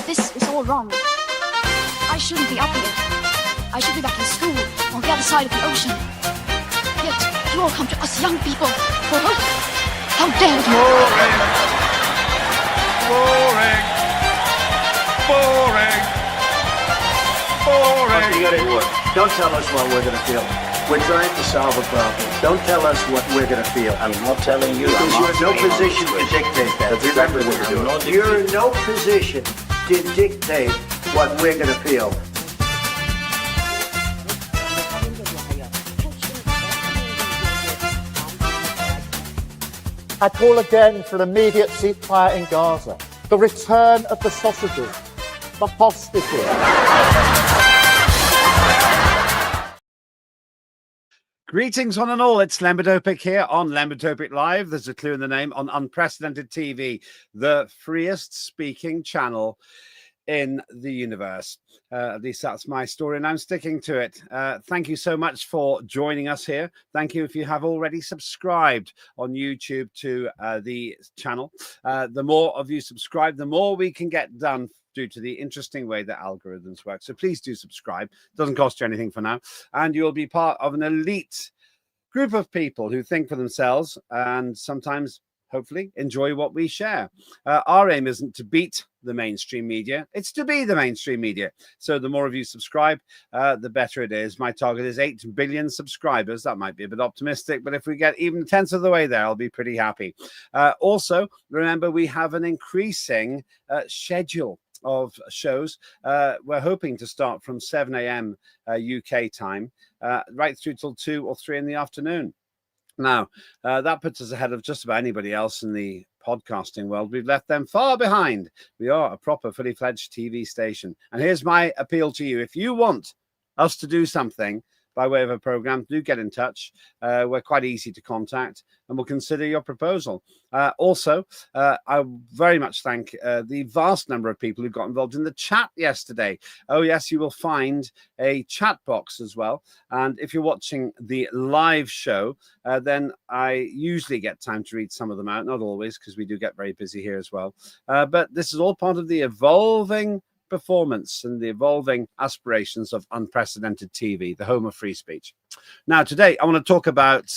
This is all wrong. I shouldn't be up here. I should be back in school on the other side of the ocean. Yet you all come to us young people for hope. How dare you? Boring. Boring. Boring. Okay, get it work. Don't tell us what we're going to feel. We're trying to solve a problem. Don't tell us what we're going to feel. I'm not telling you. Because you're in no position to dictate that. Remember what you're doing. You're in no position to dictate what we're going to feel. I call again for an immediate ceasefire in Gaza, the return of the sausages, the hostages. Greetings one and all, it's Lembit Öpik here on Lembit Öpik Live. There's a clue in the name, on Unprecedented TV, the freest speaking channel in the universe. At least that's my story and I'm sticking to it. Thank you so much for joining us here. Thank you if you have already subscribed on YouTube to the channel. The more of you subscribe, the more we can get done due to the interesting way that algorithms work. So please do subscribe. It doesn't cost you anything for now. And you'll be part of an elite group of people who think for themselves and sometimes, hopefully, enjoy what we share. Our aim isn't to beat the mainstream media. It's to be the mainstream media. So the more of you subscribe, the better it is. My target is 8 billion subscribers. That might be a bit optimistic, but if we get even a tenth of the way there, I'll be pretty happy. Also, remember, we have an increasing schedule of shows. We're hoping to start from 7 a.m. UK time, right through till 2 or 3 in the afternoon. Now, that puts us ahead of just about anybody else in the podcasting world. We've left them far behind. We are a proper, fully fledged TV station. And here's my appeal to you. If you want us to do something by way of a program, do get in touch. We're quite easy to contact and we'll consider your proposal. Also, I very much thank the vast number of people who got involved in the chat yesterday. Oh, yes, you will find a chat box as well. And if you're watching the live show, then I usually get time to read some of them out. Not always, because we do get very busy here as well. But this is all part of the evolving performance and the evolving aspirations of Unprecedented TV, the home of free speech. Now, today, I want to talk about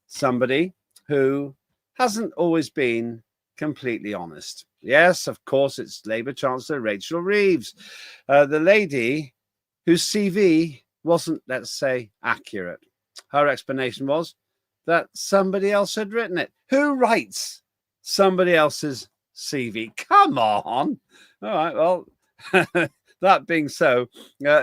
somebody who hasn't always been completely honest. Yes, of course, it's Labour Chancellor Rachel Reeves, the lady whose CV wasn't, let's say, accurate. Her explanation was that somebody else had written it. Who writes somebody else's CV? Come on. All right, well, that being so,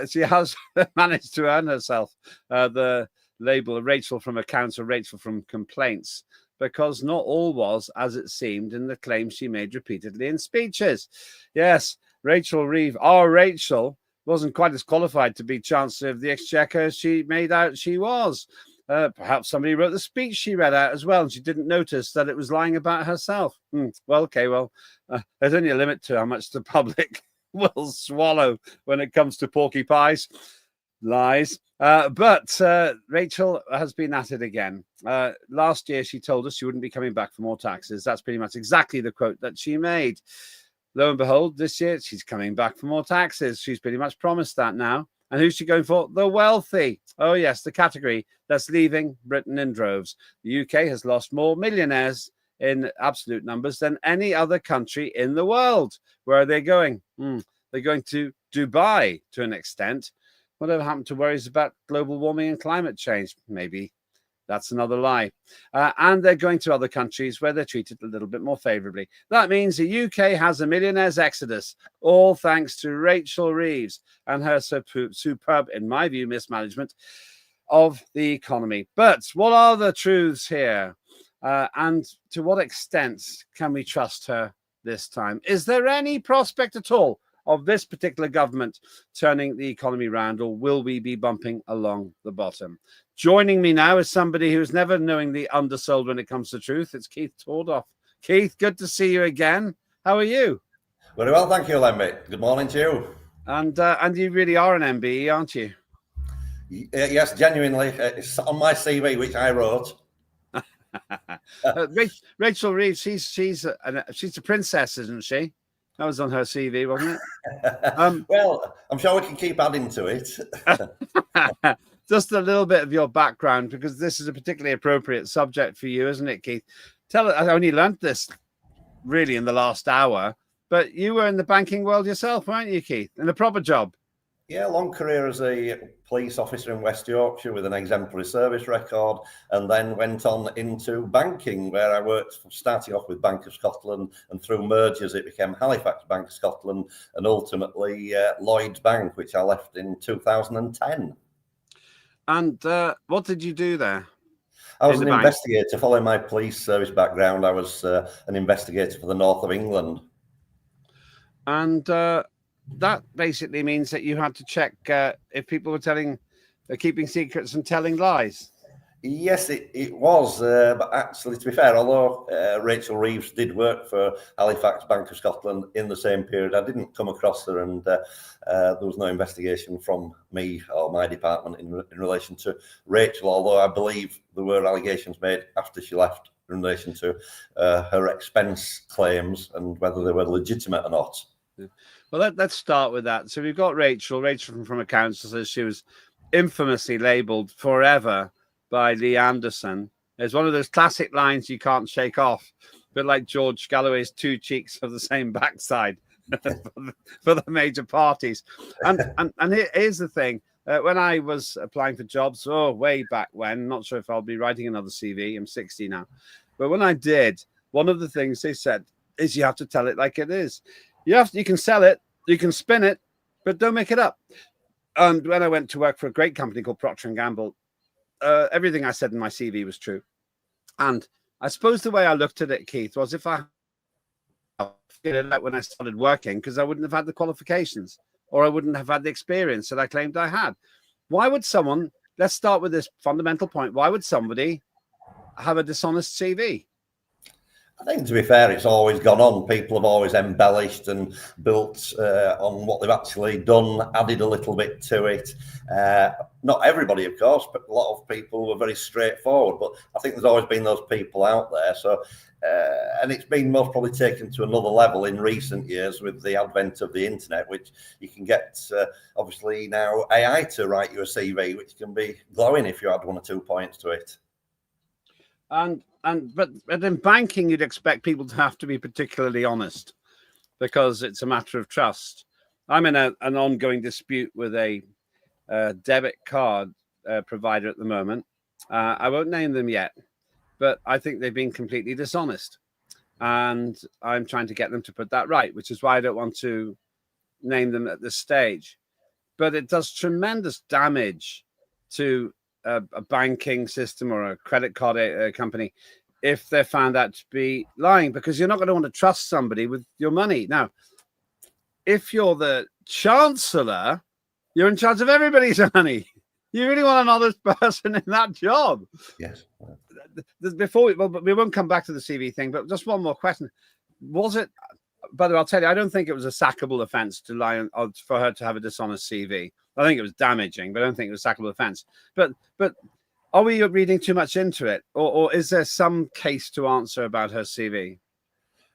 she has managed to earn herself the label Rachel from Accounts or Rachel from Complaints, because not all was as it seemed in the claims she made repeatedly in speeches. Yes, Rachel Reeves, our Rachel, wasn't quite as qualified to be Chancellor of the Exchequer as she made out she was. Perhaps somebody wrote the speech she read out as well, and she didn't notice that it was lying about herself. Well, okay, well, there's only a limit to how much the public will swallow when it comes to porky pies. Lies. But Rachel has been at it again. Last year, she told us she wouldn't be coming back for more taxes. That's pretty much exactly the quote that she made. Lo and behold, this year, she's coming back for more taxes. She's pretty much promised that now. And who's she going for? The wealthy. Oh, yes, the category that's leaving Britain in droves. The UK has lost more millionaires in absolute numbers than any other country in the world. Where are they going? They're going to Dubai to an extent. Whatever happened to worries about global warming and climate change? Maybe that's another lie. And they're going to other countries where they're treated a little bit more favorably. That means the UK has a millionaire's exodus, all thanks to Rachel Reeves and her superb, in my view, mismanagement of the economy. But what are the truths here? And to what extent can we trust her this time? Is there any prospect at all of this particular government turning the economy round, or will we be bumping along the bottom? Joining me now is somebody who's never knowingly undersold when it comes to truth. It's Keith Tordoff. Keith, good to see you again. How are you? Very well, thank you, Lembit. Good morning to you. And you really are an MBE, aren't you? Yes, genuinely. It's on my CV, which I wrote. Rachel Reeves, she's a princess, isn't she? That was on her CV, wasn't it? Well, I'm sure we can keep adding to it. Just a little bit of your background, because this is a particularly appropriate subject for you, isn't it, Keith? I only learnt this really in the last hour, but you were in the banking world yourself, weren't you, Keith? In a proper job. Yeah, long career as a police officer in West Yorkshire with an exemplary service record, and then went on into banking, where I worked starting off with Bank of Scotland, and through mergers it became Halifax Bank of Scotland, and ultimately Lloyds Bank, which I left in 2010. And what did you do there? I was an investigator. Following my police service background, I was an investigator for the north of England. And that basically means that you had to check if people were keeping secrets and telling lies. Yes, it was. But actually, to be fair, although Rachel Reeves did work for Halifax Bank of Scotland in the same period, I didn't come across her, and there was no investigation from me or my department in relation to Rachel, although I believe there were allegations made after she left in relation to her expense claims and whether they were legitimate or not. Yeah. Well, let's start with that. So we've got Rachel from accounts says she was infamously labelled forever by Lee Anderson. It's one of those classic lines you can't shake off, but like George Galloway's two cheeks of the same backside for the major parties. And here's the thing. When I was applying for jobs, way back when, not sure if I'll be writing another CV, I'm 60 now. But when I did, one of the things they said is you have to tell it like it is. You can sell it, you can spin it, but don't make it up. And when I went to work for a great company called Procter & Gamble, everything I said in my CV was true. And I suppose the way I looked at it, Keith, was if I figured it out when I started working, because I wouldn't have had the qualifications or I wouldn't have had the experience that I claimed I had. Why would someone, let's start with this fundamental point, why would somebody have a dishonest CV? I think, to be fair, it's always gone on. People have always embellished and built on what they've actually done, added a little bit to it. Not everybody, of course, but a lot of people were very straightforward. But I think there's always been those people out there. So, and it's been most probably taken to another level in recent years with the advent of the internet, which you can get, obviously, now AI to write you a CV, which can be glowing if you add 1 or 2 points to it. But in banking, you'd expect people to have to be particularly honest because it's a matter of trust. I'm in an ongoing dispute with a debit card provider at the moment. I won't name them yet, but I think they've been completely dishonest. And I'm trying to get them to put that right, which is why I don't want to name them at this stage. But it does tremendous damage to a banking system or a credit card company if they're found out to be lying, because you're not going to want to trust somebody with your money. Now, if you're the Chancellor, you're in charge of everybody's money. You really want an honest person in that job. Yes. Before we won't come back to the CV thing, but just one more question. Was it, by the way, I'll tell you, I don't think it was a sackable offence to lie for her to have a dishonest CV. I think it was damaging, but I don't think it was a sackable offence. But are we reading too much into it? Or is there some case to answer about her CV?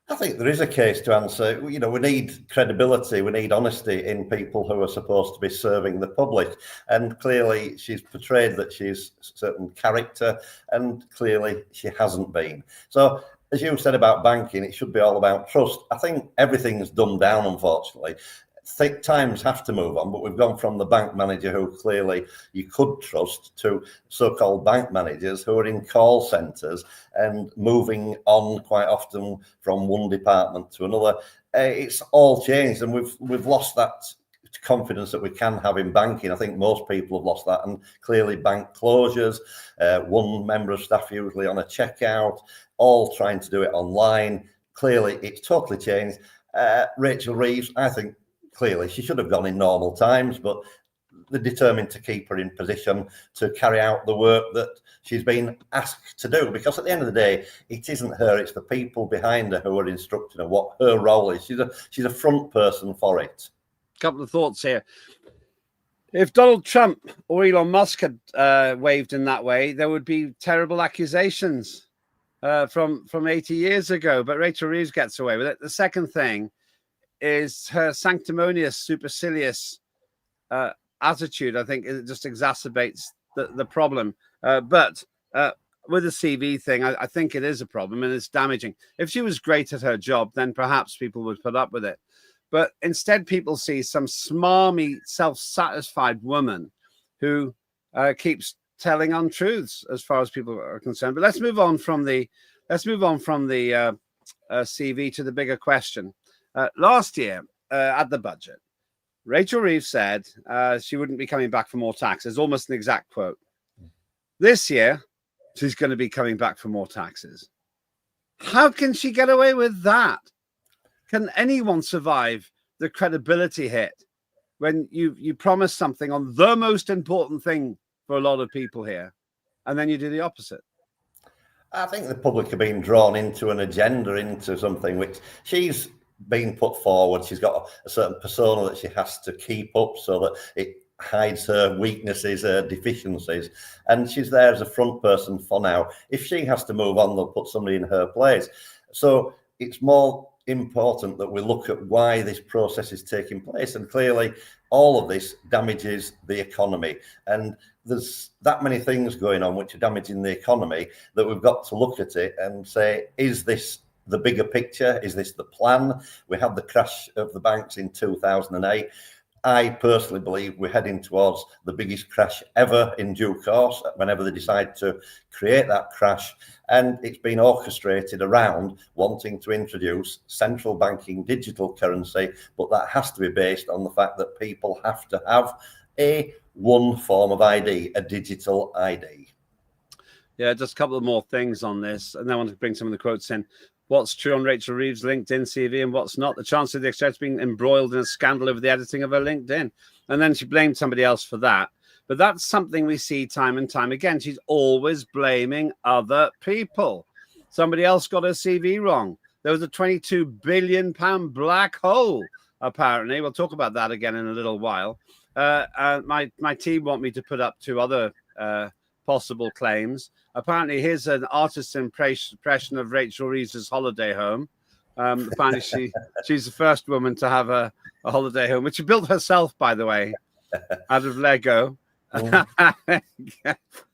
I think there is a case to answer. You know, we need credibility, we need honesty in people who are supposed to be serving the public. And clearly she's portrayed that she's a certain character, and clearly she hasn't been. So, as you said about banking, it should be all about trust. I think everything's dumbed down, unfortunately. Times have to move on, but we've gone from the bank manager who clearly you could trust to so-called bank managers who are in call centres and moving on quite often from one department to another. It's all changed, and we've lost that confidence that we can have in banking. I think most people have lost that, and clearly bank closures, one member of staff usually on a checkout, all trying to do it online. Clearly, it's totally changed. Rachel Reeves, I think, clearly, she should have gone in normal times, but they're determined to keep her in position to carry out the work that she's been asked to do. Because at the end of the day, it isn't her; it's the people behind her who are instructing her what her role is. She's a front person for it. A couple of thoughts here. If Donald Trump or Elon Musk had waved in that way, there would be terrible accusations from 80 years ago. But Rachel Reeves gets away with it. The second thing, is her sanctimonious, supercilious attitude. I think it just exacerbates the problem. But with the CV thing, I think it is a problem and it's damaging. If she was great at her job, then perhaps people would put up with it. But instead, people see some smarmy, self-satisfied woman who keeps telling untruths as far as people are concerned. But let's move on from the CV to the bigger question. Last year at the budget, Rachel Reeves said she wouldn't be coming back for more taxes, almost an exact quote. This year, she's going to be coming back for more taxes. How can she get away with that? Can anyone survive the credibility hit when you promise something on the most important thing for a lot of people here, and then you do the opposite? I think the public are being drawn into an agenda, into something which she's been put forward. She's got a certain persona that she has to keep up so that it hides her weaknesses, her deficiencies, and she's there as a front person for now. If she has to move on, they'll put somebody in her place. So it's more important that we look at why this process is taking place, and clearly all of this damages the economy, and there's that many things going on which are damaging the economy that we've got to look at it and say, is this the bigger picture? Is this the plan? We had the crash of the banks in 2008. I personally believe we're heading towards the biggest crash ever in due course, whenever they decide to create that crash. And it's been orchestrated around wanting to introduce central banking digital currency, but that has to be based on the fact that people have to have one form of ID, a digital ID. Yeah, just a couple of more things on this, and then I want to bring some of the quotes in. What's true on Rachel Reeves' LinkedIn CV and what's not? The Chancellor of the Exchequer being embroiled in a scandal over the editing of her LinkedIn. And then she blamed somebody else for that. But that's something we see time and time again. She's always blaming other people. Somebody else got her CV wrong. There was a £22 billion black hole, apparently. We'll talk about that again in a little while. My team want me to put up two other possible claims. Apparently, here's an artist's impression of Rachel Reeves' holiday home. Apparently, she's the first woman to have a holiday home, which she built herself, by the way, out of Lego. And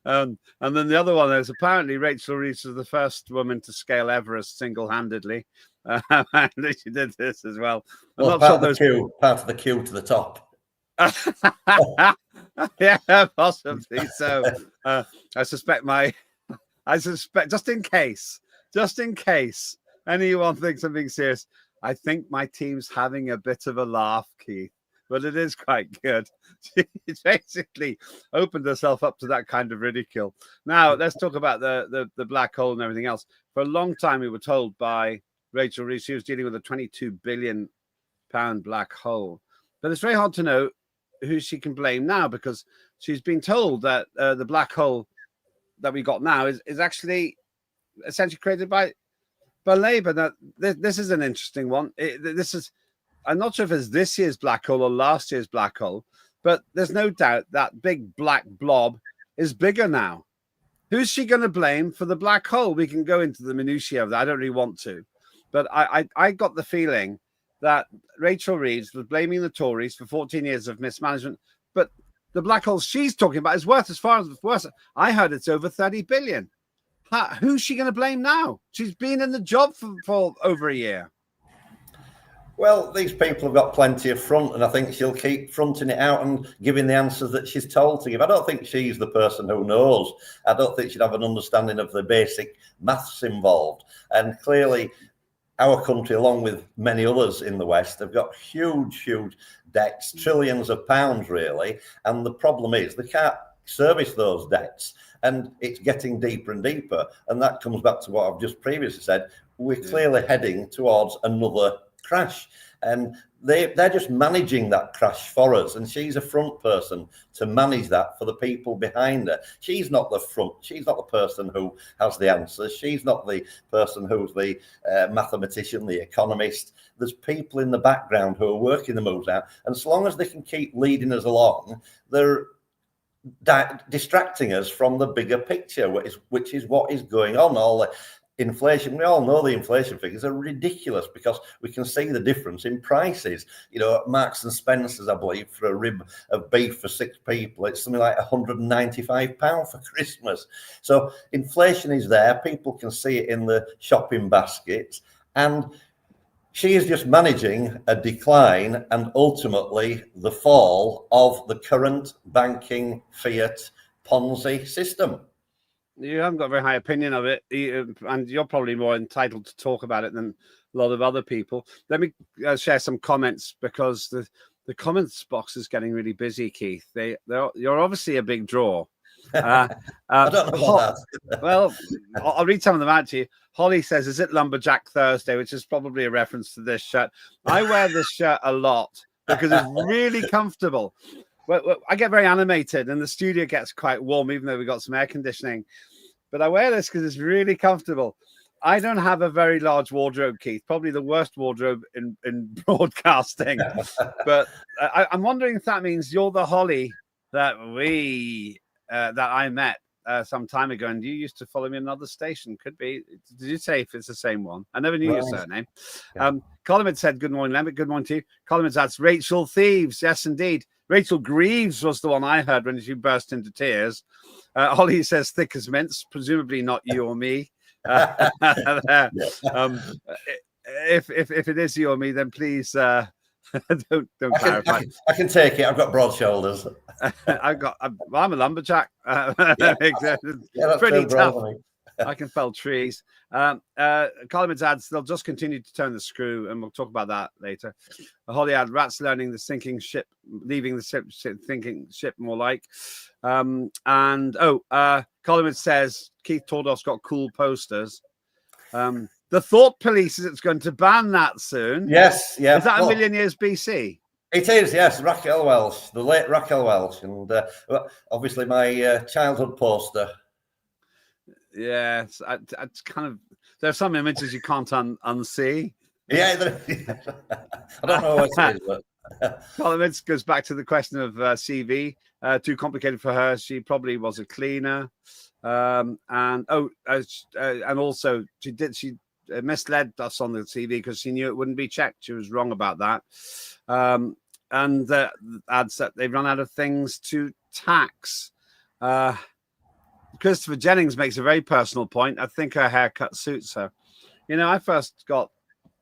then the other one is apparently Rachel Reeves was the first woman to scale Everest single-handedly. She did this as well. Well, part of the queue to the top. Yeah, possibly so. I suspect just in case anyone thinks I'm being serious, I think my team's having a bit of a laugh, Keith, but it is quite good. She's basically opened herself up to that kind of ridicule. Now let's talk about the black hole and everything else. For a long time we were told by Rachel Reeves she was dealing with a £22 billion black hole, but it's very hard to know who she can blame now, because she's been told that the black hole that we got now is actually essentially created by Labour. Now, this is an interesting one. I'm not sure if it's this year's black hole or last year's black hole, but there's no doubt that big black blob is bigger now. Who's she going to blame for the black hole? We can go into the minutiae of that. I don't really want to, but I got the feeling that Rachel Reeves was blaming the Tories for 14 years of mismanagement, but the black hole she's talking about is worth as far as worse. I heard it's over 30 billion. Who's she going to blame now? She's been in the job for over a year. Well, these people have got plenty of front, and I think she'll keep fronting it out and giving the answers that she's told to give. I don't think she's the person who knows. I don't think she'd have an understanding of the basic maths involved. And clearly, our country, along with many others in the West, have got huge debts, trillions of pounds, really. And the problem is they can't service those debts, and it's getting deeper and deeper. And that comes back to what I've just previously said. We're clearly heading towards another crash, and they're just managing that crash for us, and she's a front person to manage that for the people behind her. She's not the front, she's not the person who has the answers, she's not the person who's the mathematician, the economist. There's people in the background who are working the moves out, and as long as they can keep leading us along, they're distracting us from the bigger picture, which is what is going on. All the inflation. We all know the inflation figures are ridiculous because we can see the difference in prices. You know, Marks and Spencer's, I believe, for a rib of beef for 6 people, it's something like £195 for Christmas. So inflation is there. People can see it in the shopping baskets. And she is just managing a decline and ultimately the fall of the current banking fiat Ponzi system. You haven't got a very high opinion of it, and you're probably more entitled to talk about it than a lot of other people. Let me share some comments, because the comments box is getting really busy, Keith. You're obviously a big draw. I don't know about that. Well, I'll read some of them out to you. Holly says, is it Lumberjack Thursday, which is probably a reference to this shirt. I wear this shirt a lot because it's really comfortable. Well, I get very animated and the studio gets quite warm, even though we've got some air conditioning. But I wear this because it's really comfortable. I don't have a very large wardrobe, Keith, probably the worst wardrobe in broadcasting. But I'm wondering if that means you're the Holly that I met some time ago, and you used to follow me on another station. Could be. Did you say if it's the same one? I never knew your surname. Yeah. Colin had said, good morning, Lembit. Good morning to you. Colin adds, Rachel Thieves. Yes, indeed. Rachel Greaves was the one I heard when she burst into tears. Holly says, thick as mince, presumably not you or me. If it is you or me, then please don't clarify. I can take it. I've got broad shoulders. I'm a lumberjack. Yeah, pretty tough. I can fell trees. Colin adds, they'll just continue to turn the screw, and we'll talk about that later. Holly had rats learning the sinking ship, leaving the ship, thinking ship more like. Colin says Keith Tordoff's got cool posters. The Thought Police is going to ban that soon. Yes, yeah. Is that a million years BC? It is, yes. Raquel Welch, the late Raquel Welch, and obviously my childhood poster. Yeah, it's kind of, there are some images you can't unsee. Yeah, I don't know what it is, but Colin goes back to the question of CV. Too complicated for her. She probably was a cleaner, and also she misled us on the CV because she knew it wouldn't be checked. She was wrong about that. And adds that they've run out of things to tax. Christopher Jennings makes a very personal point. I think her haircut suits her. You know, I first got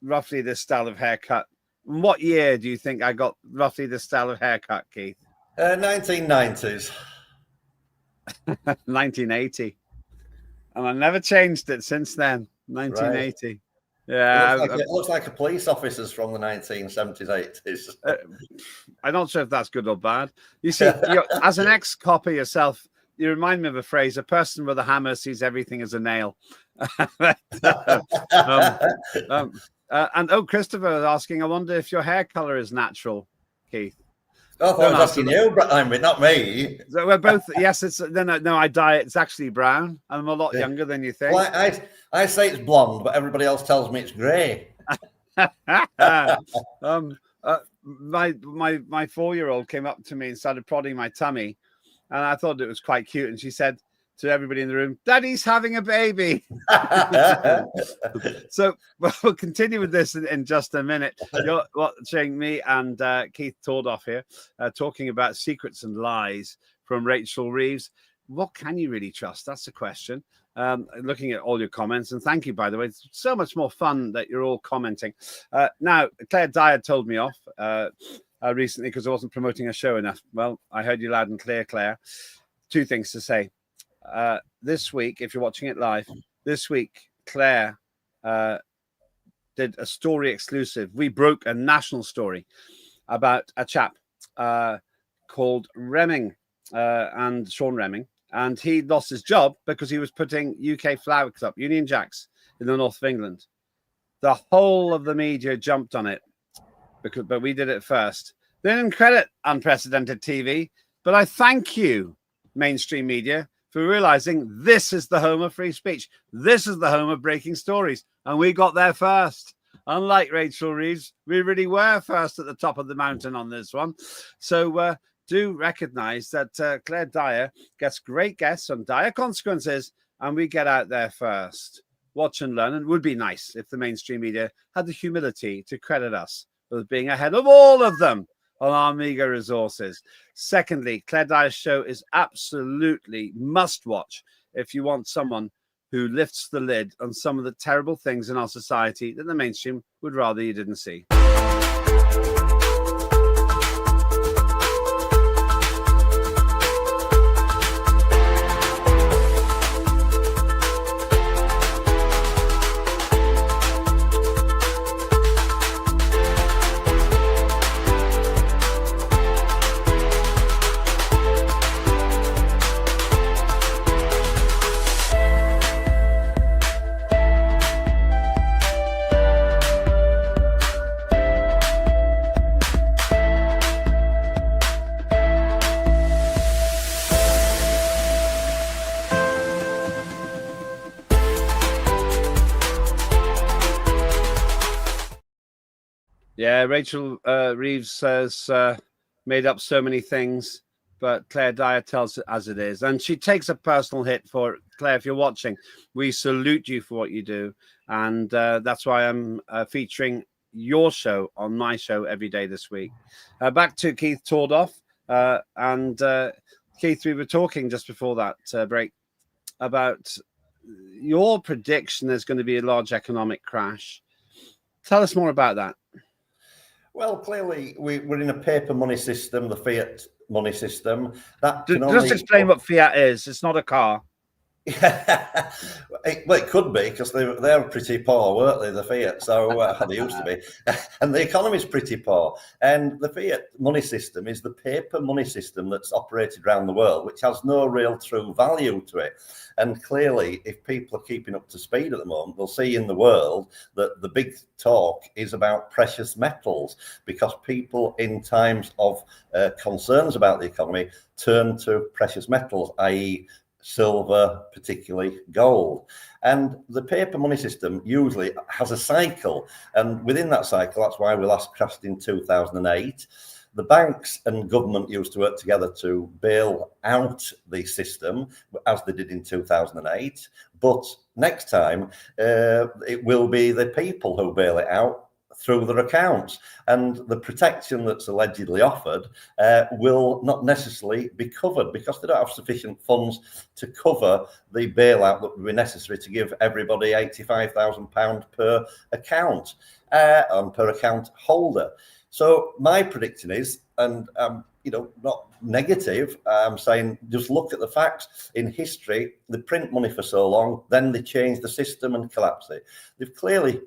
roughly this style of haircut. In what year do you think I got roughly this style of haircut, Keith? 1990s. 1980. And I never changed it since then. 1980. Right. Yeah. It looks like a police officer's from the 1970s, 80s. I'm not sure if that's good or bad. You see, as an ex-copper yourself, you remind me of a phrase: a person with a hammer sees everything as a nail. Christopher is asking, I wonder if your hair color is natural, Keith. I thought I was asking you, but not me. So we're both, yes, it's no, I dye it. It's actually brown. I'm a lot younger than you think. Well, I say it's blonde, but everybody else tells me it's grey. My 4-year-old came up to me and started prodding my tummy, and I thought it was quite cute. And she said to everybody in the room, "Daddy's having a baby." So we'll continue with this in just a minute. You're watching me and Keith Tordoff here talking about secrets and lies from Rachel Reeves. What can you really trust? That's the question. Looking at all your comments, and thank you, by the way. It's so much more fun that you're all commenting. Now, Claire Dyer told me off recently because I wasn't promoting her show enough. Well, I heard you loud and clear, Claire. 2 things to say. This week, if you're watching it live, this week, Claire did a story exclusive. We broke a national story about a chap called Remming and Sean Remming. And he lost his job because he was putting UK flags up, Union Jacks, in the north of England. The whole of the media jumped on it, but we did it first. They didn't credit Unprecedented TV, but I thank you, mainstream media, for realizing this is the home of free speech. This is the home of breaking stories. And we got there first. Unlike Rachel Reeves, we really were first at the top of the mountain on this one. So do recognize that Claire Dyer gets great guests on dire consequences, and we get out there first. watch and learn, and it would be nice if the mainstream media had the humility to credit us with being ahead of all of them on our meager resources. Secondly, Claire Dyer's show is absolutely must watch if you want someone who lifts the lid on some of the terrible things in our society that the mainstream would rather you didn't see. Yeah, Rachel Reeves has made up so many things, but Claire Dyer tells it as it is. And she takes a personal hit for it. Claire, if you're watching, we salute you for what you do. And that's why I'm featuring your show on my show every day this week. Back to Keith Tordoff. Keith, we were talking just before that break about your prediction there's going to be a large economic crash. Tell us more about that. Well, clearly, we're in a paper money system, the fiat money system. That Just explain what fiat is. It's not a car. Well, it could be, because they're pretty poor, weren't they, the fiat? So they used to be. And the economy's pretty poor. And the fiat money system is the paper money system that's operated around the world, which has no real true value to it. And clearly, if people are keeping up to speed at the moment, they'll see in the world that the big talk is about precious metals, because people in times of concerns about the economy turn to precious metals, i.e. silver, particularly gold. And the paper money system usually has a cycle, and within that cycle, that's why we last crashed in 2008. The banks and government used to work together to bail out the system, as they did in 2008. But next time, it will be the people who bail it out through their accounts, and the protection that's allegedly offered will not necessarily be covered, because they don't have sufficient funds to cover the bailout that would be necessary to give everybody £85,000 per account and per account holder. So my prediction is, and not negative, I'm saying just look at the facts. In history, they print money for so long, then they change the system and collapse it. They've clearly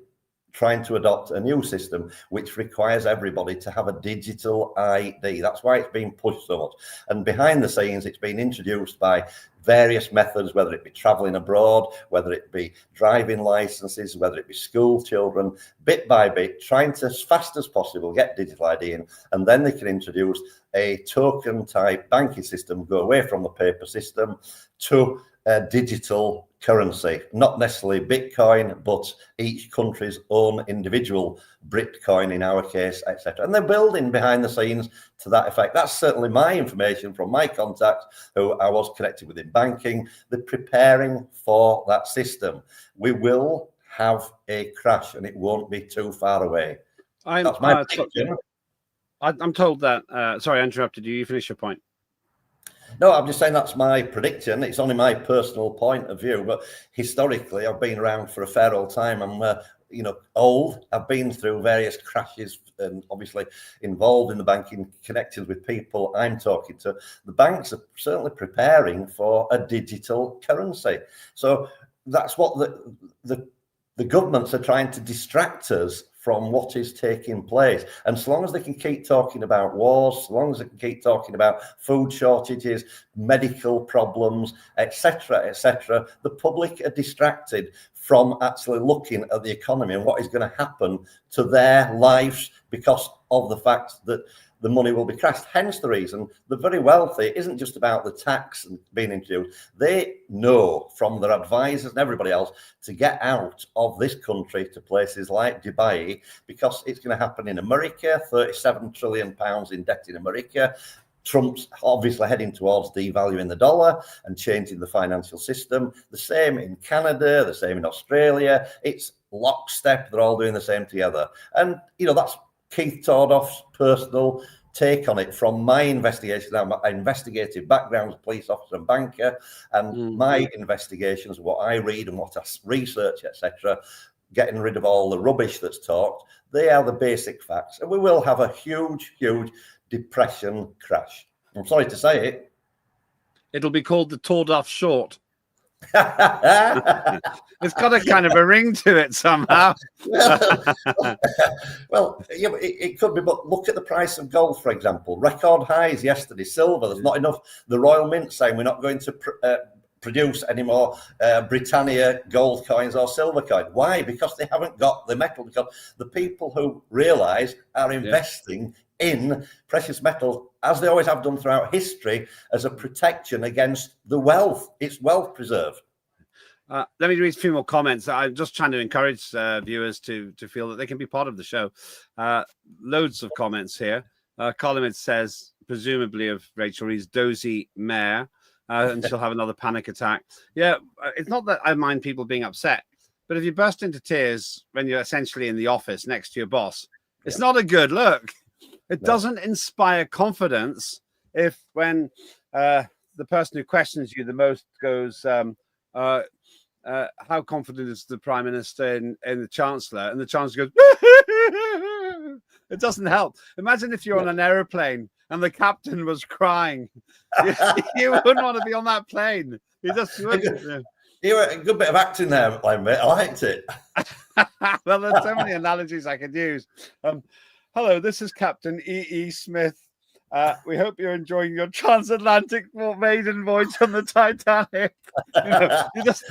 trying to adopt a new system which requires everybody to have a digital ID. That's why it's being pushed so much. And behind the scenes, it's been introduced by various methods, whether it be travelling abroad, whether it be driving licenses, whether it be school children, bit by bit, trying to, as fast as possible, get digital ID in, and then they can introduce a token type banking system, go away from the paper system to a digital currency, not necessarily Bitcoin, but each country's own individual Bitcoin in our case, etc. And they're building behind the scenes to that effect. That's certainly my information from my contacts who I was connected with in banking. They're preparing for that system. We will have a crash, and it won't be too far away. That's my prediction. I'm told that. Sorry, I interrupted you. You finish your point. No, I'm just saying that's my prediction. It's only my personal point of view, but historically, I've been around for a fair old time. I'm, old. I've been through various crashes and obviously involved in the banking, connected with people I'm talking to. The banks are certainly preparing for a digital currency. So that's what the governments are trying to distract us from what is taking place. And so long as they can keep talking about wars, so long as they can keep talking about food shortages, medical problems, etc., the public are distracted from actually looking at the economy and what is going to happen to their lives because of the fact that the money will be crashed. Hence the reason the very wealthy isn't just about the tax and being introduced. They know from their advisors and everybody else to get out of this country to places like Dubai, because it's going to happen in America, £37 trillion in debt in America. Trump's obviously heading towards devaluing the dollar and changing the financial system. The same in Canada, the same in Australia. It's lockstep. They're all doing the same together. And, that's Keith Tordoff's personal take on it from my investigation. Now, I investigative background as a police officer and banker, and my investigations, what I read and what I research, etc., getting rid of all the rubbish that's talked, they are the basic facts. And we will have a huge, huge depression crash. I'm sorry to say it. It'll be called the Tordoff short. It's got a kind of a ring to it somehow. Well, it could be, but look at the price of gold, for example. Record highs yesterday. Silver, there's not enough. The Royal Mint saying we're not going to produce any more Britannia gold coins or silver coins. Why? Because they haven't got the metal. Because the people who realise are investing in precious metals, as they always have done throughout history, as a protection against the wealth. It's wealth preserved. Let me read a few more comments. I'm just trying to encourage viewers to feel that they can be part of the show. Loads of comments here. Colin says, presumably of Rachel Reeves' dozy mare, and she'll have another panic attack. Yeah, it's not that I mind people being upset, but if you burst into tears when you're essentially in the office next to your boss, it's not a good look. It doesn't inspire confidence if when the person who questions you the most goes, how confident is the Prime Minister in the Chancellor? And the Chancellor goes, it doesn't help. Imagine if you're on an aeroplane and the captain was crying. You wouldn't want to be on that plane. You just wouldn't. You were a good bit of acting there, mate. I liked it. Well, there's so many analogies I could use. Hello, this is Captain E.E. Smith. We hope you're enjoying your transatlantic maiden voyage on the Titanic.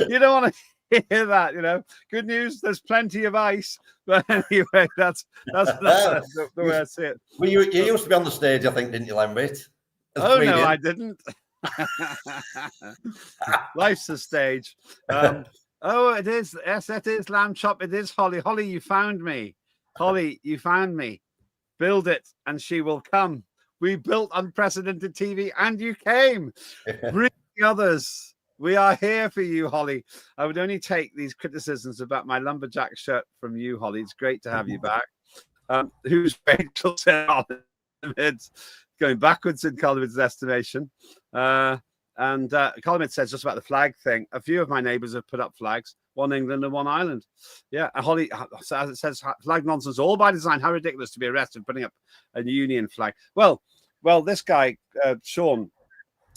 You don't want to hear that, Good news, there's plenty of ice. But anyway, that's the way I see it. Well, you used to be on the stage, I think, didn't you, Lembit? Oh, no, I didn't. Life's a stage. Oh, it is. Yes, it is, Lamb Chop. It is Holly. Holly, you found me. Holly, you found me. Build it and she will come. We built unprecedented TV and you came. Bring the others. We are here for you, Holly. I would only take these criticisms about my lumberjack shirt from you, Holly. It's great to have you back. Who's Rachel said it's going backwards in Colvin's estimation. And Colvin says just about the flag thing. A few of my neighbours have put up flags, one England and one Ireland. Yeah, Holly, as it says, flag nonsense, all by design. How ridiculous to be arrested putting up a union flag. Well, this guy, Sean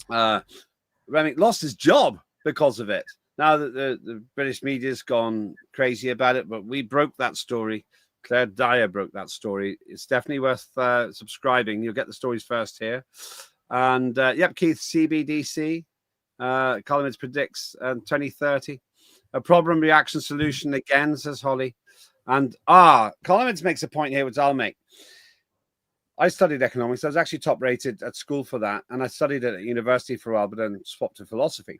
Remick, lost his job because of it. Now that the British media's gone crazy about it, but we broke that story. Claire Dyer broke that story. It's definitely worth subscribing. You'll get the stories first here. And Keith, CBDC, Collins predicts 2030. A problem reaction solution again, says Holly. And Collins makes a point here, which I'll make. I studied economics. I was actually top rated at school for that. And I studied it at university for a while, but then swapped to philosophy.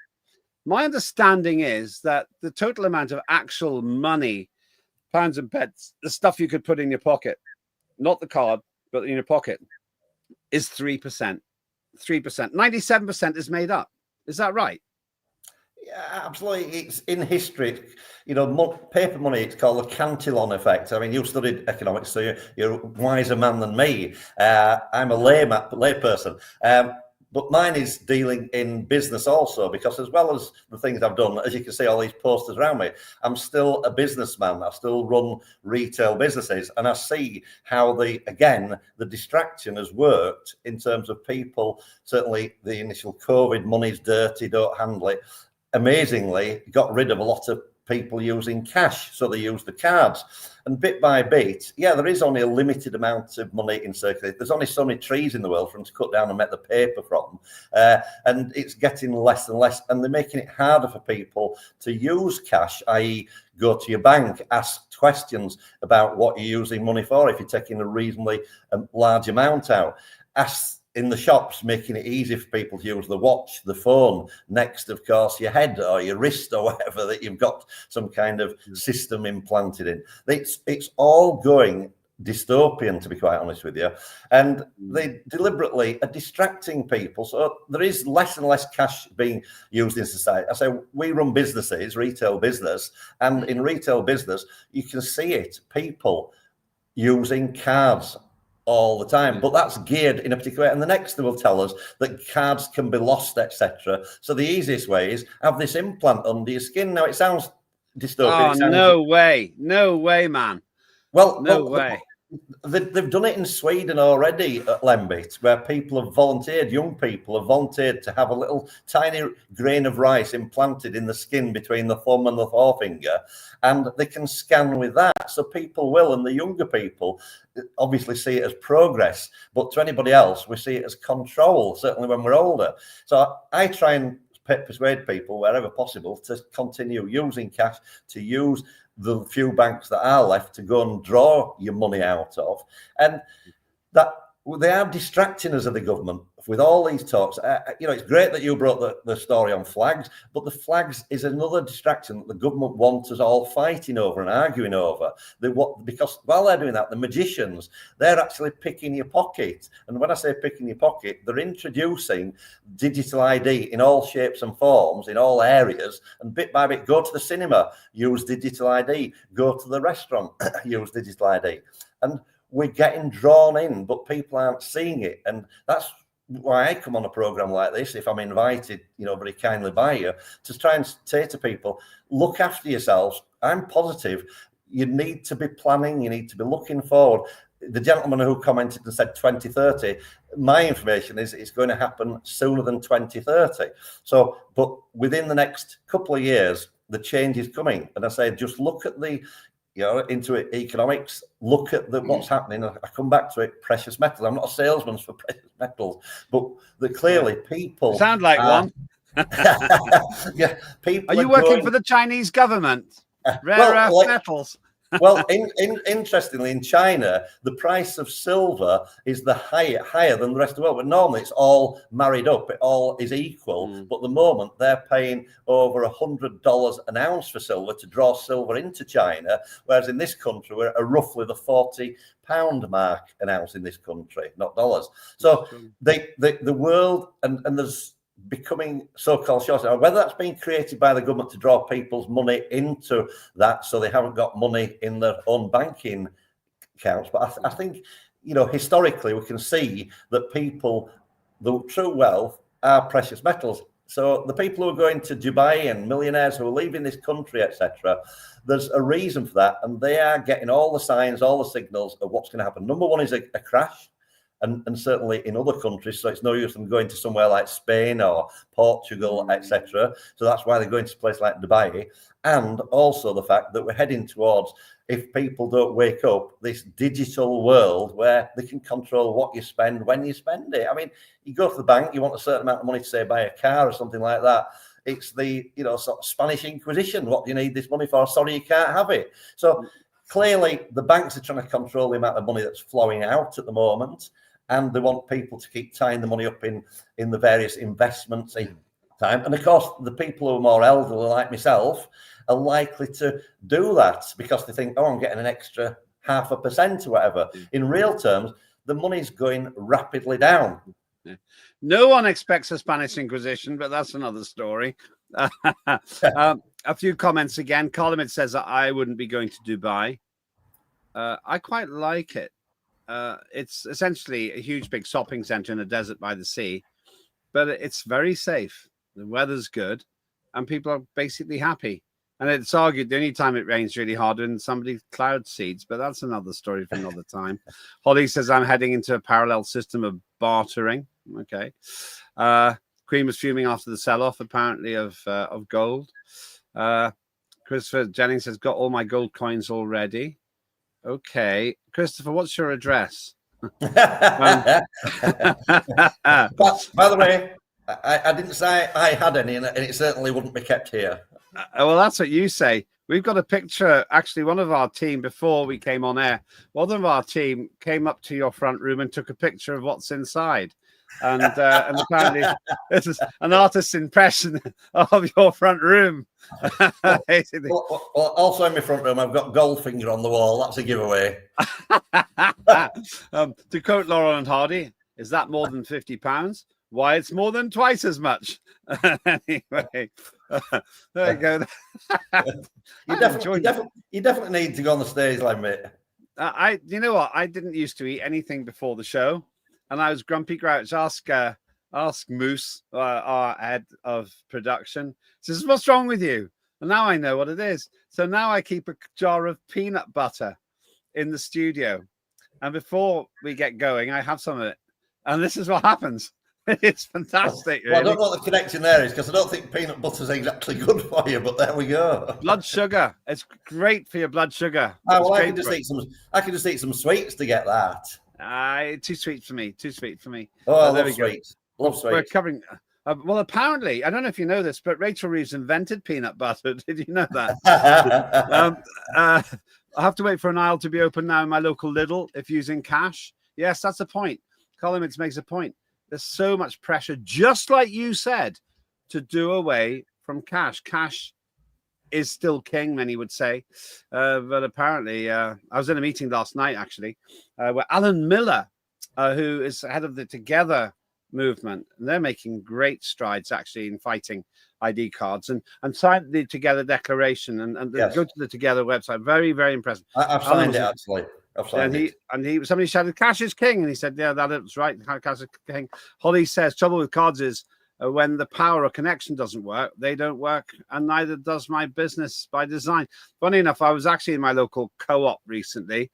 My understanding is that the total amount of actual money, pounds and pence, the stuff you could put in your pocket, not the card, but in your pocket, is 3%. 3%. 97% is made up. Is that right? Yeah, absolutely. It's in history. Paper money, it's called the Cantillon effect. I mean, you studied economics, so you're a wiser man than me. I'm a lay person. But mine is dealing in business also, because as well as the things I've done, as you can see, all these posters around me, I'm still a businessman. I still run retail businesses, and I see how the distraction has worked in terms of people. Certainly the initial COVID, money's dirty, don't handle it. Amazingly, got rid of a lot of people using cash, so they use the cards. And bit by bit, there is only a limited amount of money in circulation. There's only so many trees in the world for them to cut down and make the paper from. And it's getting less and less. And they're making it harder for people to use cash, i.e. go to your bank, ask questions about what you're using money for if you're taking a reasonably large amount out. Ask in the shops, making it easy for people to use the watch, the phone, next, of course, your head or your wrist or whatever that you've got some kind of system implanted in. It's all going dystopian, to be quite honest with you. And they deliberately are distracting people. So there is less and less cash being used in society. I say we run businesses, retail business, and in retail business, you can see it, people using cards all the time, but that's geared in a particular way. And the next they will tell us that cards can be lost, etc. So the easiest way is have this implant under your skin. Now it sounds dystopian. Oh, no way, man. Well, no way. They've done it in Sweden already at Lembit, where people have volunteered, young people have volunteered to have a little tiny grain of rice implanted in the skin between the thumb and the forefinger, and they can scan with that. So people will, and the younger people obviously see it as progress, but to anybody else, we see it as control, certainly when we're older. So I try and persuade people wherever possible to continue using cash, to use the few banks that are left to go and draw your money out of. And that they are distracting us as the government with all these talks. It's great that you brought the story on flags, but the flags is another distraction that the government wants us all fighting over and arguing over. Because while they're doing that, the magicians, they're actually picking your pocket. And when I say picking your pocket, they're introducing digital ID in all shapes and forms, in all areas, and bit by bit, go to the cinema, use digital ID, go to the restaurant, use digital ID. And we're getting drawn in, but people aren't seeing it. And that's why I come on a program like this, if I'm invited, very kindly by you, to try and say to people, look after yourselves. I'm positive. You need to be planning. You need to be looking forward. The gentleman who commented and said 2030, my information is it's going to happen sooner than 2030. So, but within the next couple of years, the change is coming. And I say, just look at into economics, look at what's happening. I come back to it, precious metals. I'm not a salesman for precious metals, but clearly people... Sound like one. Yeah, people. Are you working for the Chinese government? Rare earth metals. Well, interestingly, in China, the price of silver is higher than the rest of the world. But normally, it's all married up; it all is equal. But at the moment, they're paying over $100 an ounce for silver to draw silver into China, whereas in this country, we're at roughly the £40 mark an ounce in this country, not dollars. So the world and there's becoming so-called shortage, whether that's being created by the government to draw people's money into that so they haven't got money in their own banking accounts. But I think, historically we can see that people, the true wealth are precious metals. So the people who are going to Dubai and millionaires who are leaving this country, etc., there's a reason for that, and they are getting all the signs, all the signals of what's going to happen. Number one is a crash. And certainly in other countries, so it's no use them going to somewhere like Spain or Portugal, etc. So that's why they're going to a place like Dubai. And also the fact that we're heading towards, if people don't wake up, this digital world where they can control what you spend, when you spend it. I mean, you go to the bank, you want a certain amount of money to, say, buy a car or something like that. It's the, sort of Spanish Inquisition. What do you need this money for? Sorry, you can't have it. So clearly the banks are trying to control the amount of money that's flowing out at the moment. And they want people to keep tying the money up in the various investments in time. And of course, the people who are more elderly, like myself, are likely to do that because they think, I'm getting an extra 0.5% or whatever. In real terms, the money's going rapidly down. No one expects a Spanish Inquisition, but that's another story. A few comments again. Colin says that I wouldn't be going to Dubai. I quite like it. It's essentially a huge big shopping center in a desert by the sea, but it's very safe. The weather's good and people are basically happy. And it's argued the only time it rains really hard when somebody cloud seeds, but that's another story for another time. Holly says I'm heading into a parallel system of bartering. Okay. Queen was fuming after the sell-off, apparently, of gold. Christopher Jennings says, got all my gold coins already. Okay, Christopher, what's your address? By the way, I didn't say I had any, and it certainly wouldn't be kept here. Well, that's what you say. We've got a picture. Actually, one of our team, before we came on air, one of our team came up to your front room and took a picture of what's inside. And apparently this is an artist's impression of your front room. Basically. Well, also in my front room, I've got Goldfinger on the wall. That's a giveaway. To quote Laurel and Hardy, is that more than £50? Why, it's more than twice as much. Anyway, there you go. You definitely need to go on the stage, Lembit. You know what? I didn't used to eat anything before the show, and I was grumpy grouch. Ask Moose, our head of production. Says, "What's wrong with you?" And now I know what it is. So now I keep a jar of peanut butter in the studio, and before we get going, I have some of it, and this is what happens. It's fantastic. Well, really. I don't know what the connection there is, because I don't think peanut butter is exactly good for you, but there we go. Blood sugar. It's great for your blood sugar. Oh, well, I can just eat some sweets to get that. Too sweet for me. Too sweet for me. Oh, I there love we go. sweets. Love sweets. We're covering. Well, apparently, I don't know if you know this, but Rachel Reeves invented peanut butter. Did you know that? I have to wait for an aisle to be open now in my local Lidl if using cash. Yes, that's the point. Colin makes a point. There's so much pressure, just like you said, to do away from cash. Cash is still king, many would say. But apparently, I was in a meeting last night, actually, where Alan Miller, who is head of the Together movement, and they're making great strides, actually, in fighting ID cards and signed the Together Declaration and Yes. Go to the Together website. Very, very impressive. I've signed it, actually. Somebody shouted, "Cash is king," and he said, "Yeah, that's right. Cash is king." Holly says, "Trouble with cards is when the power or connection doesn't work, they don't work, and neither does my business by design." Funny enough, I was actually in my local co-op recently,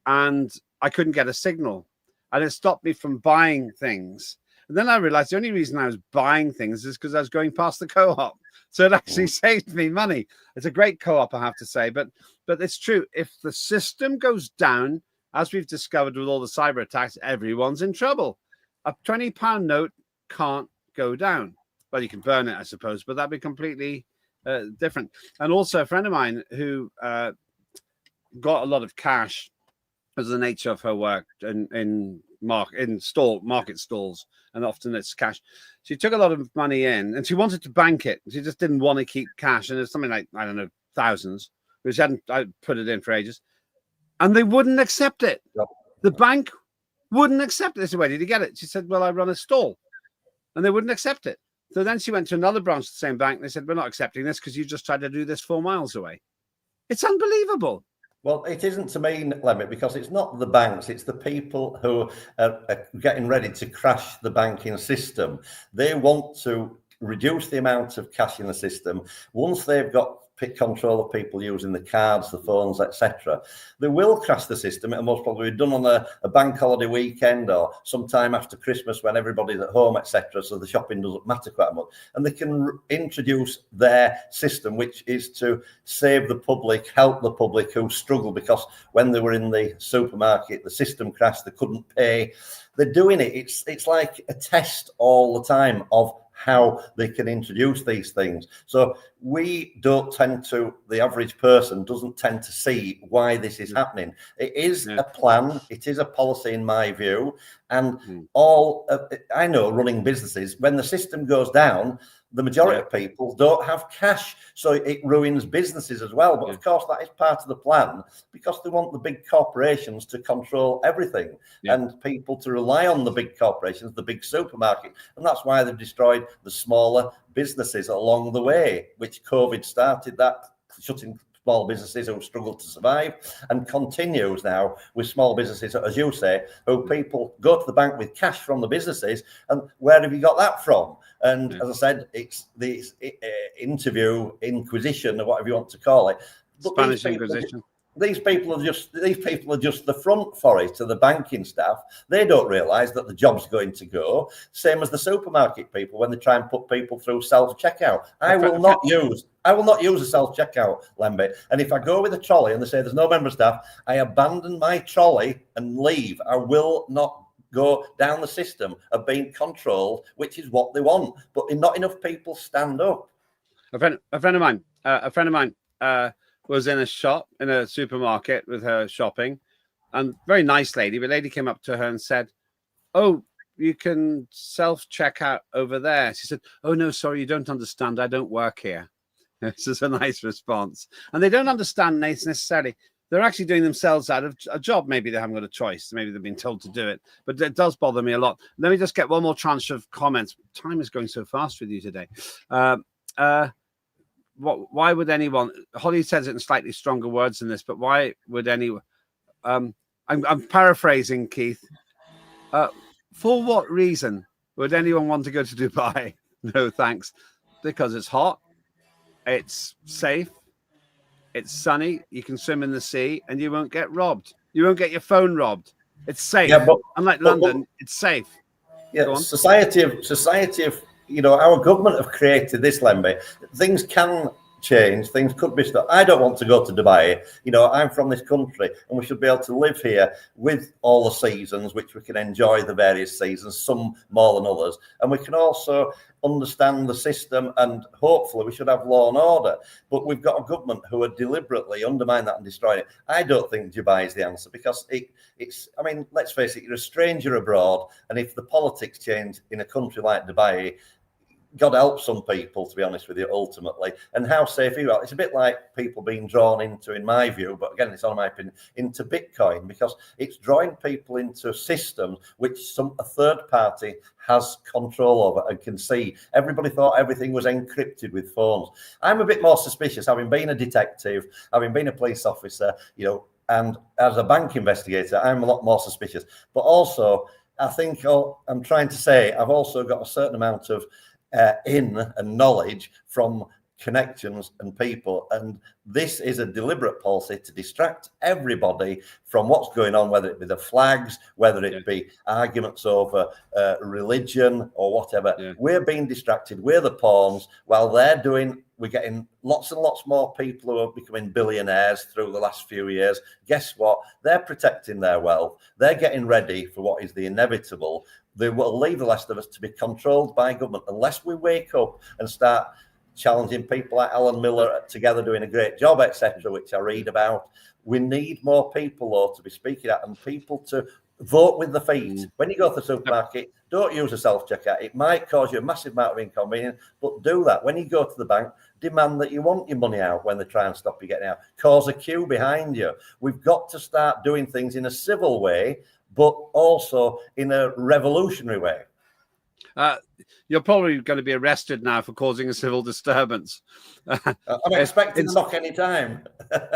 and I couldn't get a signal, and it stopped me from buying things. And then I realized the only reason I was buying things is because I was going past the co-op. So it actually saved me money. It's a great co-op, I have to say. But it's true. If the system goes down, as we've discovered with all the cyber attacks, everyone's in trouble. A £20 note can't go down. Well, you can burn it, I suppose, but that'd be completely different. And also a friend of mine who got a lot of cash as the nature of her work in market stalls, and often it's cash. She took a lot of money in and she wanted to bank it. She just didn't want to keep cash, and it's something like, I don't know, thousands, which I put it in for ages, and they wouldn't accept it. Yep. The bank wouldn't accept it. They said, "Where did you get it?" She said, "Well, I run a stall," and they wouldn't accept it. So then she went to another branch of the same bank. They said, "We're not accepting this because you just tried to do this 4 miles away." It's unbelievable. Well, it isn't to me, Lembit, because it's not the banks, it's the people who are getting ready to crash the banking system. They want to reduce the amount of cash in the system. Once they've got control of people using the cards, the phones, etc., they will crash the system. It'll most probably be done on a bank holiday weekend or sometime after Christmas when everybody's at home, etc., so the shopping doesn't matter quite much. And they can introduce their system, which is to save the public, help the public who struggle, because when they were in the supermarket, the system crashed, they couldn't pay. They're doing it. It's like a test all the time of how they can introduce these things. So we don't tend to, the average person doesn't tend to see why this is happening. It is a plan, it is a policy in my view, and I know running businesses, when the system goes down, the majority of people don't have cash, so it ruins businesses as well. But of course, that is part of the plan, because they want the big corporations to control everything and people to rely on the big corporations, the big supermarket. And that's why they've destroyed the smaller businesses along the way, which COVID started that, shutting small businesses who struggle to survive, and continues now with small businesses, as you say, who people go to the bank with cash from the businesses. And where have you got that from? And as I said, it's the inquisition, or whatever you want to call it. Spanish Inquisition. These people are just the front for it to the banking staff. They don't realise that the job's going to go. Same as the supermarket people when they try and put people through self-checkout. I will not use a self-checkout, Lembit. And if I go with a trolley and they say there's no member staff, I abandon my trolley and leave. I will not go down the system of being controlled, which is what they want. But not enough people stand up. A friend of mine was in a shop, in a supermarket with her shopping, and very nice lady, but lady came up to her and said, "Oh, you can self-checkout over there." She said, "Oh, no, sorry, you don't understand. I don't work here." This is a nice response. And they don't understand necessarily. They're actually doing themselves out of a job. Maybe they haven't got a choice. Maybe they've been told to do it. But it does bother me a lot. Let me just get one more tranche of comments. Time is going so fast with you today. Why would anyone? Holly says it in slightly stronger words than this, but why would anyone? I'm paraphrasing, Keith. For what reason would anyone want to go to Dubai? No, thanks. Because it's hot, it's safe, it's sunny, you can swim in the sea, and you won't get robbed. You won't get your phone robbed. It's safe. Yeah, unlike London, it's safe. Yeah, society of our government have created this, Lembit. Things can change, things could be stopped. I don't want to go to Dubai. I'm from this country, and we should be able to live here with all the seasons, which we can enjoy the various seasons, some more than others, and we can also understand the system, and hopefully we should have law and order. But we've got a government who are deliberately undermining that and destroying it. I don't think Dubai is the answer, because it's, let's face it, you're a stranger abroad, and if the politics change in a country like Dubai, God help some people, to be honest with you, ultimately. And how safe are you? It's a bit like people being drawn into, in my view, but again, it's on my opinion, into Bitcoin, because it's drawing people into systems which a third party has control over and can see. Everybody thought everything was encrypted with phones. I'm a bit more suspicious, having been a detective, having been a police officer, and as a bank investigator, I'm a lot more suspicious. But also, I think I'm trying to say, I've also got a certain amount of and knowledge from connections and people, and this is a deliberate policy to distract everybody from what's going on, whether it be the flags, whether it be arguments over religion or whatever. We're being distracted, we're the pawns, while we're getting lots and lots more people who are becoming billionaires through the last few years. Guess what? They're protecting their wealth, they're getting ready for what is the inevitable. They will leave the rest of us to be controlled by government unless we wake up and start challenging people like Alan Miller together doing a great job, etc., which I read about. We need more people, though, to be speaking out, and people to vote with the feet. When you go to the supermarket, don't use a self-checkout. It might cause you a massive amount of inconvenience, but do that. When you go to the bank, demand that you want your money out when they try and stop you getting out. Cause a queue behind you. We've got to start doing things in a civil way, but also in a revolutionary way. You're probably going to be arrested now for causing a civil disturbance. I'm expecting to knock any time.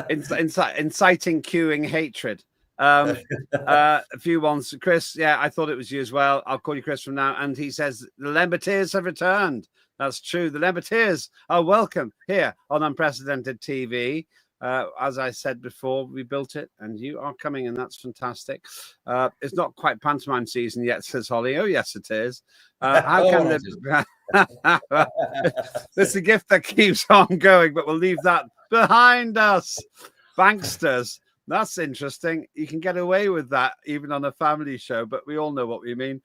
Inciting queuing hatred. A few ones. Chris, I thought it was you as well. I'll call you Chris from now. And he says, the Lembiteers have returned. That's true. The Lembiteers are welcome here on Unprecedented TV. As I said before, we built it and you are coming, and that's fantastic. It's not quite pantomime season yet, says Holly. Oh, yes, it is. How can this is a gift that keeps on going, but we'll leave that behind us. Banksters. That's interesting. You can get away with that even on a family show, but we all know what we mean.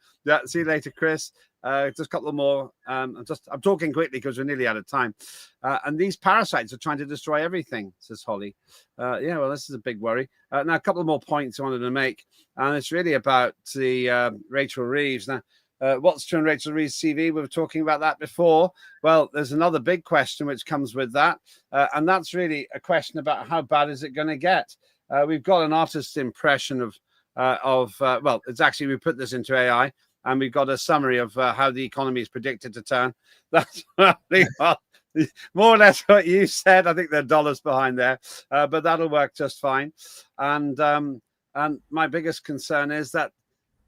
See you later, Chris. Just a couple more. I'm talking quickly because we're nearly out of time. And these parasites are trying to destroy everything, says Holly. Well, this is a big worry. Now, a couple of more points I wanted to make, and it's really about the Rachel Reeves. Now, what's true in Rachel Reeves' CV? We were talking about that before. Well, there's another big question which comes with that, and that's really a question about how bad is it going to get. We've got an artist's impression of it's actually, we put this into AI, and we've got a summary of how the economy is predicted to turn. That's really more or less what you said. I think there are dollars behind there, but that'll work just fine. And my biggest concern is that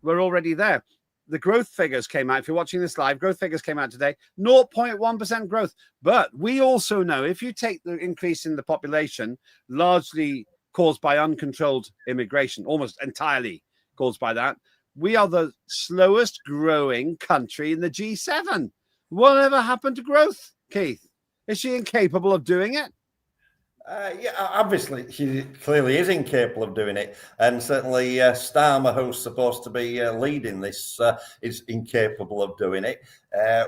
we're already there. The growth figures came out. If you're watching this live, growth figures came out today, 0.1% growth. But we also know if you take the increase in the population, largely caused by uncontrolled immigration, almost entirely caused by that, we are the slowest growing country in the G7. Whatever happened to growth, Keith? Is she incapable of doing it? Yeah, obviously, she clearly is incapable of doing it. And certainly Starmer, who's supposed to be leading this, is incapable of doing it.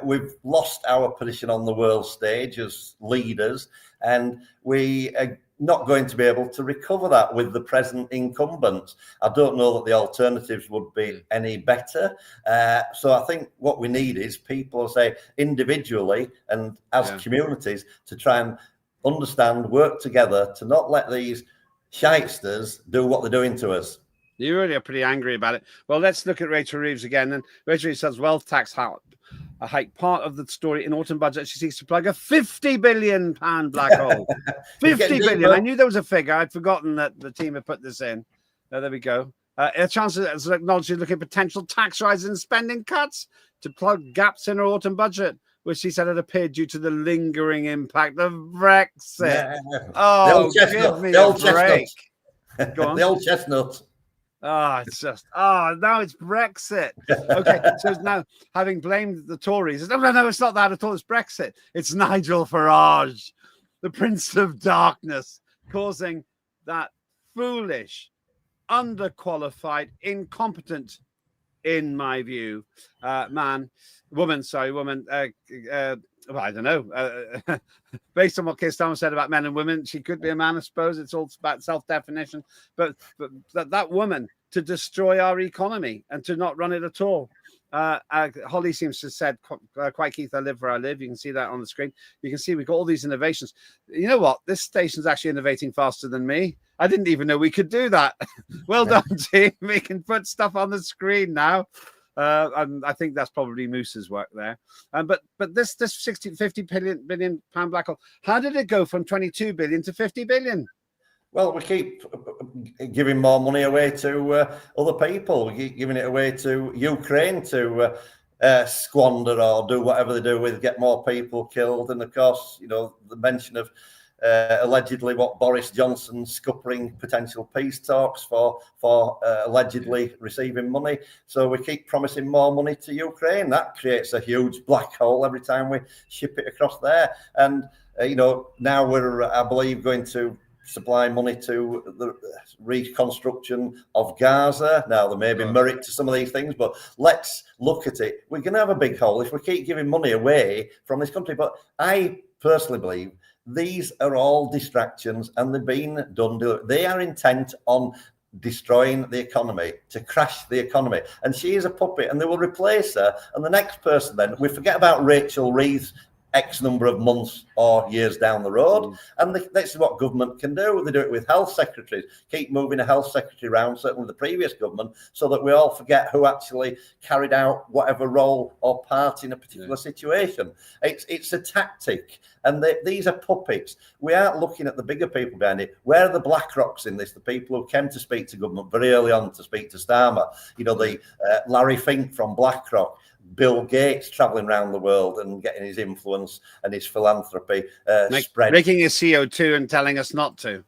We've lost our position on the world stage as leaders, and we are not going to be able to recover that with the present incumbents. I don't know that the alternatives would be any better. So I think what we need is people, say, individually and as communities, to try and understand, work together to not let these shysters do what they're doing to us. You really are pretty angry about it. Well, let's look at Rachel Reeves again. And Rachel Reeves says wealth tax hike part of the story in autumn budget. She seeks to plug a £50 billion black hole. 50 billion. I knew there was a figure. I'd forgotten that the team had put this in. There we go. A Chancellor has acknowledged she's looking at potential tax rises and spending cuts to plug gaps in her autumn budget, which she said had appeared due to the lingering impact of Brexit. Yeah. Oh, give me a break. Go on. The old chestnut. Oh, it's just, now it's Brexit. Okay, so now having blamed the Tories, no, it's not that at all. It's Brexit. It's Nigel Farage, the Prince of Darkness, causing that foolish, underqualified, incompetent, in my view, woman, well, I don't know. Based on what Keir Starmer said about men and women, she could be a man, I suppose. It's all about self-definition. But that woman to destroy our economy and to not run it at all. Holly seems to have said, quite Keith, I live where I live. You can see that on the screen. You can see we've got all these innovations. You know what? This station's actually innovating faster than me. I didn't even know we could do that. Well done, team. We can put stuff on the screen now. And I think that's probably Moose's work there. But this 50 billion pound black hole, how did it go from 22 billion to 50 billion? Well, we keep giving more money away to other people. We keep giving it away to Ukraine to squander or do whatever they do with, get more people killed. And of course, you know, the mention of allegedly what Boris Johnson scuppering potential peace talks for allegedly receiving money. So we keep promising more money to Ukraine. That creates a huge black hole every time we ship it across there. And, you know, now we're, I believe, going to supply money to the reconstruction of Gaza. Now, there may be merit to some of these things, but let's look at it. We're going to have a big hole if we keep giving money away from this country. But I personally believe these are all distractions, and they've been done. They are intent on destroying the economy, to crash the economy. And she is a puppet, and they will replace her. And the next person, then, we forget about Rachel Reeves X number of months or years down the road. And this is what government can do. They do it with health secretaries. Keep moving a health secretary around, certainly the previous government, so that we all forget who actually carried out whatever role or part in a particular situation. It's a tactic. And these are puppets. We aren't looking at the bigger people behind it. Where are the BlackRocks in this? The people who came to speak to government very early on to speak to Starmer. You know, the Larry Fink from BlackRock, Bill Gates traveling around the world and getting his influence and his philanthropy spread. Making his CO2 and telling us not to.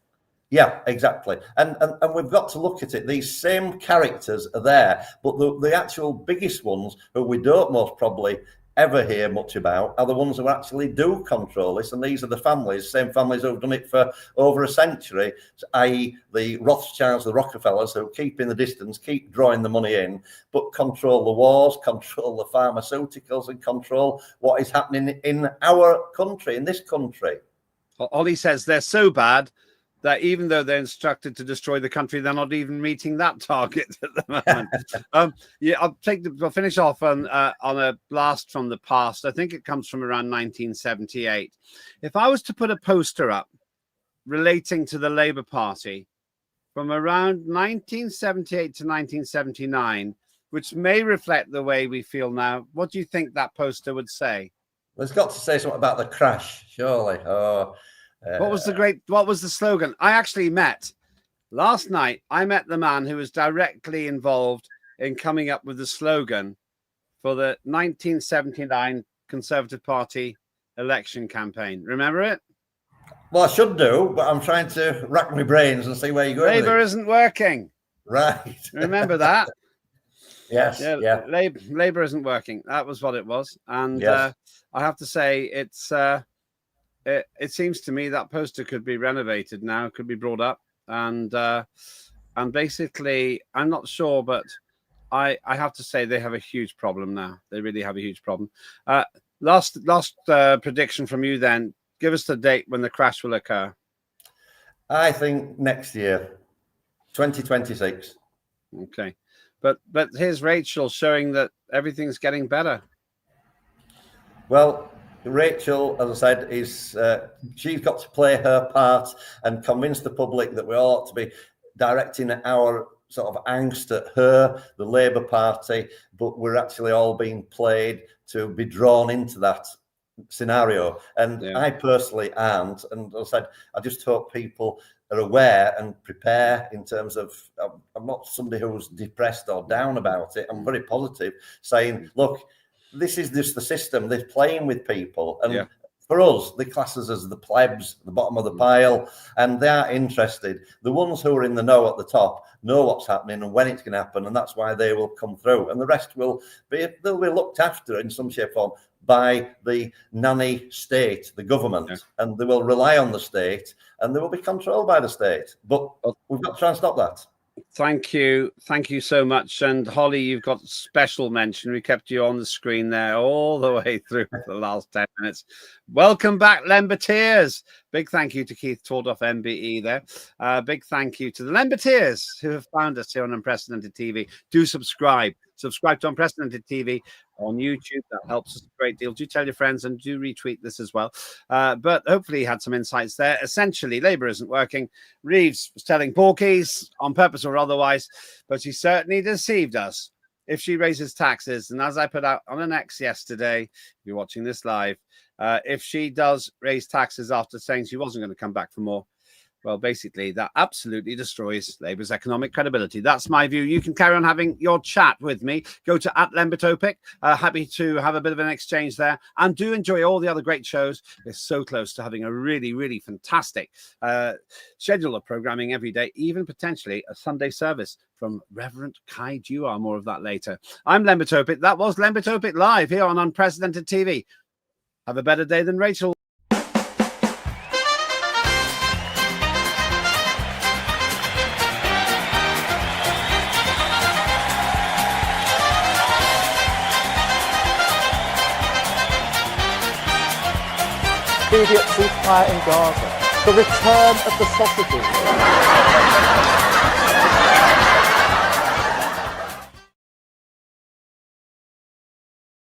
Yeah, exactly. And we've got to look at it. These same characters are there, but the actual biggest ones who we don't most probably ever hear much about are the ones who actually do control this, and these are the families, same families who've done it for over a century, i.e. the Rothschilds, the Rockefellers, who keep in the distance, keep drawing the money in, but control the wars, control the pharmaceuticals, and control what is happening in our country, in this country. Ollie says they're so bad that even though they're instructed to destroy the country, they're not even meeting that target at the moment. I'll finish off on a blast from the past. I think it comes from around 1978. If I was to put a poster up relating to the Labour Party from around 1978 to 1979, which may reflect the way we feel now, what do you think that poster would say? Well, it's got to say something about the crash, surely. What was the slogan? Last night, I met the man who was directly involved in coming up with the slogan for the 1979 Conservative Party election campaign. Remember it? Well, I should do, but I'm trying to rack my brains and see where you're going. Labour isn't working. Right. Remember that? Yes. Yeah. Labour isn't working. That was what it was. And yes. I have to say, it seems to me that poster could be renovated now, could be brought up, and basically, I'm not sure, but I have to say they have a huge problem now. They really have a huge problem. Last prediction from you then. Give us the date when the crash will occur. I think next year, 2026. Okay. But here's Rachel showing that everything's getting better. Well, Rachel, as I said, is she's got to play her part and convince the public that we ought to be directing our sort of angst at her, the Labour Party, but we're actually all being played to be drawn into that scenario. And I personally aren't. And as I said, I just hope people are aware and prepare in terms of, I'm not somebody who's depressed or down about it. I'm very positive, saying, look, this is just the system. They're playing with people. And for us, they class us as the plebs, the bottom of the pile, and they are interested. The ones who are in the know at the top know what's happening and when it's going to happen, and that's why they will come through. And the rest they'll be looked after in some shape or form by the nanny state, the government, and they will rely on the state, and they will be controlled by the state. But we've got to try and stop that. Thank you so much. And Holly, you've got special mention. We kept you on the screen there all the way through the last 10 minutes. Welcome back, Lembiteers. Big thank you to Keith Tordoff, MBE there. Big thank you to the Lembiteers who have found us here on Unprecedented TV. Do subscribe to Unprecedented TV on YouTube. That helps us a great deal. Do tell your friends and do retweet this as well. But hopefully you had some insights there. Essentially, Labour isn't working. Reeves was telling porkies on purpose or otherwise, but she certainly deceived us if she raises taxes. And as I put out on an X yesterday, if you're watching this live, if she does raise taxes after saying she wasn't going to come back for more, well, basically, that absolutely destroys Labour's economic credibility. That's my view. You can carry on having your chat with me. Go to @Lembit Öpik. Happy to have a bit of an exchange there. And do enjoy all the other great shows. We're so close to having a really, really fantastic schedule of programming every day, even potentially a Sunday service from Reverend Kai Duar. More of that later. I'm Lembit Öpik. That was Lembit Öpik live here on Unprecedented TV. Have a better day than Rachel. Immediate ceasefire in Gaza, the return of the sausages.